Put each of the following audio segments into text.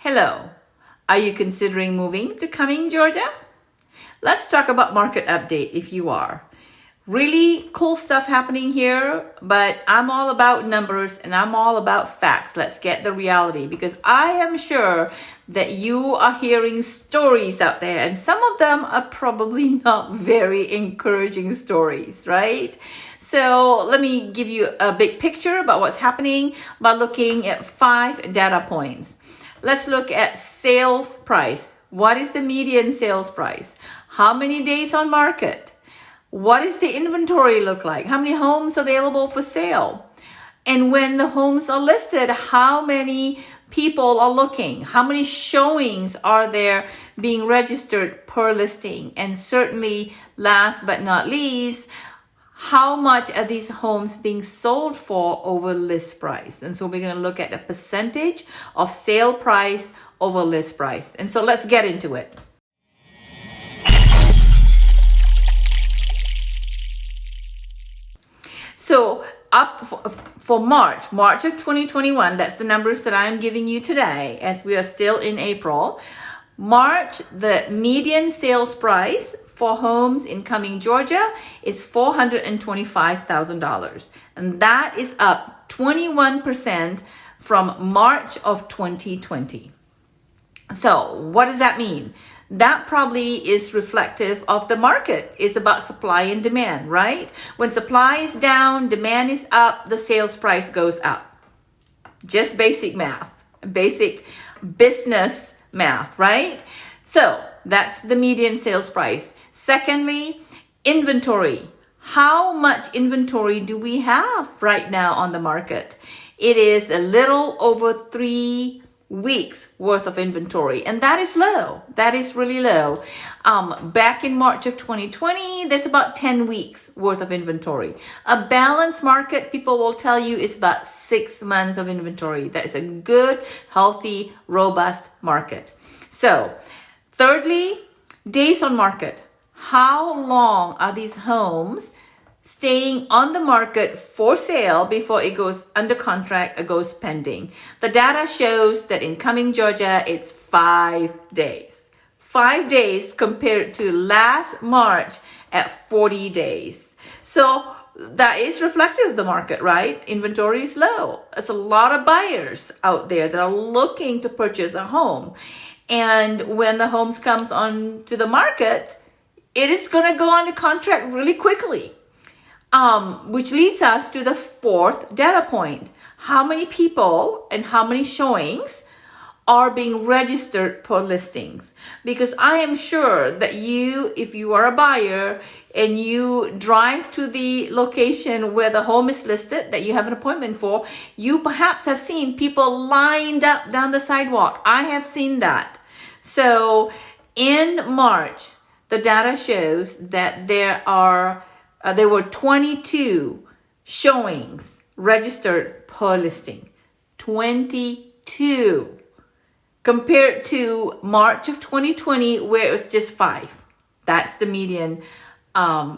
Hello, are you considering moving to Cumming, Georgia? Let's talk about market update if you are. Really cool stuff happening here, but I'm all about numbers and I'm all about facts. Let's get the reality because I am sure that you are hearing stories out there and some of them are probably not very encouraging stories, right? So let me give you a big picture about what's happening by looking at 5 data points. Let's look at sales price. What is the median sales price? How many days on market? What does the inventory look like? How many homes available for sale? And when the homes are listed, how many people are looking? How many showings are there being registered per listing? And certainly, last but not least, how much are these homes being sold for over list price? And so we're going to look at the percentage of sale price over list price. And so let's get into it. So up for March of 2021, that's the numbers that I'm giving you today as we are still in April. March, the median sales price for homes in Cumming, Georgia is $425,000. And that is up 21% from March of 2020. So what does that mean? That probably is reflective of the market. It's about supply and demand, right? When supply is down, demand is up, the sales price goes up. Just basic math, basic business math, right? So that's the median sales price. Secondly, inventory. How much inventory do we have right now on the market? It is a little over 3 weeks worth of inventory, and that is low. That is really low. Back in March of 2020, there's about 10 weeks worth of inventory. A balanced market, people will tell you, is about 6 months of inventory. That is a good, healthy, robust market. So, thirdly, days on market. How long are these homes staying on the market for sale before it goes under contract or goes pending? The data shows that in Cumming, Georgia, it's 5 days. 5 days compared to last March at 40 days. So that is reflective of the market, right? Inventory is low. It's a lot of buyers out there that are looking to purchase a home. And when the homes comes on to the market, it is going to go under contract really quickly. Which leads us to the 4th data point. How many people and how many showings are being registered per listings? Because I am sure that you, if you are a buyer and you drive to the location where the home is listed that you have an appointment for, you perhaps have seen people lined up down the sidewalk. I have seen that. So in March, the data shows that there were 22 showings registered per listing. 22. Compared to March of 2020, where it was just 5. That's the median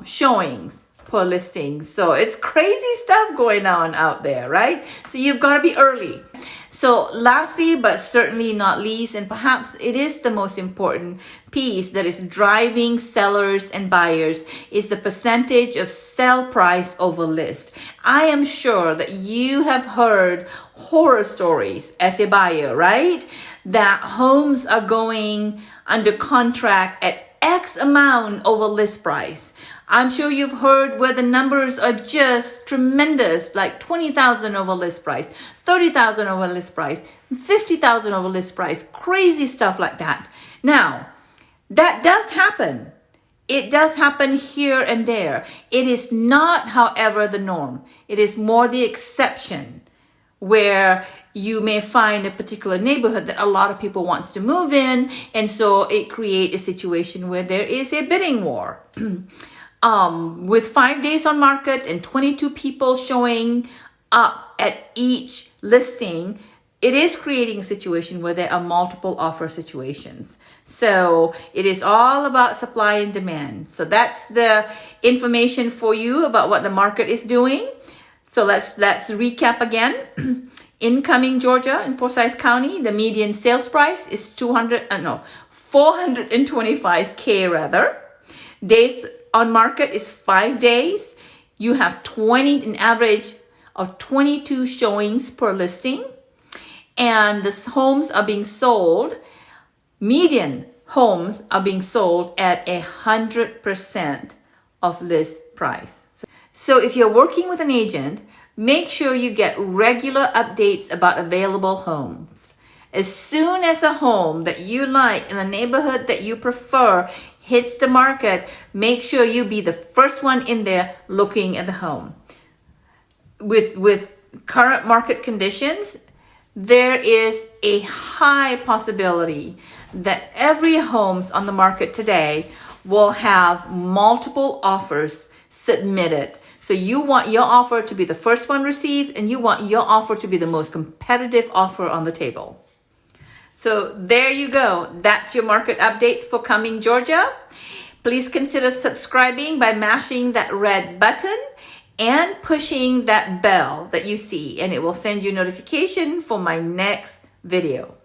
showings per listing. So it's crazy stuff going on out there, right? So you've got to be early. So lastly, but certainly not least, and perhaps it is the most important piece that is driving sellers and buyers, is the percentage of sell price over list. I am sure that you have heard horror stories as a buyer, right? That homes are going under contract at X amount over list price. I'm sure you've heard where the numbers are just tremendous, like 20,000 over list price, 30,000 over list price, 50,000 over list price, crazy stuff like that. Now, that does happen. It does happen here and there. It is not, however, the norm. It is more the exception, where you may find a particular neighborhood that a lot of people wants to move in, and so it creates a situation where there is a bidding war. With 5 days on market and 22 people showing up at each listing, it is creating a situation where there are multiple offer situations. So it is all about supply and demand. So that's the information for you about what the market is doing. So let's recap again. In Cumming, Georgia, in Forsyth County, the median sales price is $425K rather. Days on market is 5 days. You have an average of 22 showings per listing. And the homes are being sold, median homes are being sold at 100% of list price. So if you're working with an agent, make sure you get regular updates about available homes. As soon as a home that you like in a neighborhood that you prefer hits the market, make sure you be the first one in there looking at the home. With current market conditions, there is a high possibility that every homes on the market today will have multiple offers submitted. So you want your offer to be the first one received, and you want your offer to be the most competitive offer on the table. So there you go. That's your market update for Cumming, Georgia. Please consider subscribing by mashing that red button and pushing that bell that you see, and it will send you notification for my next video.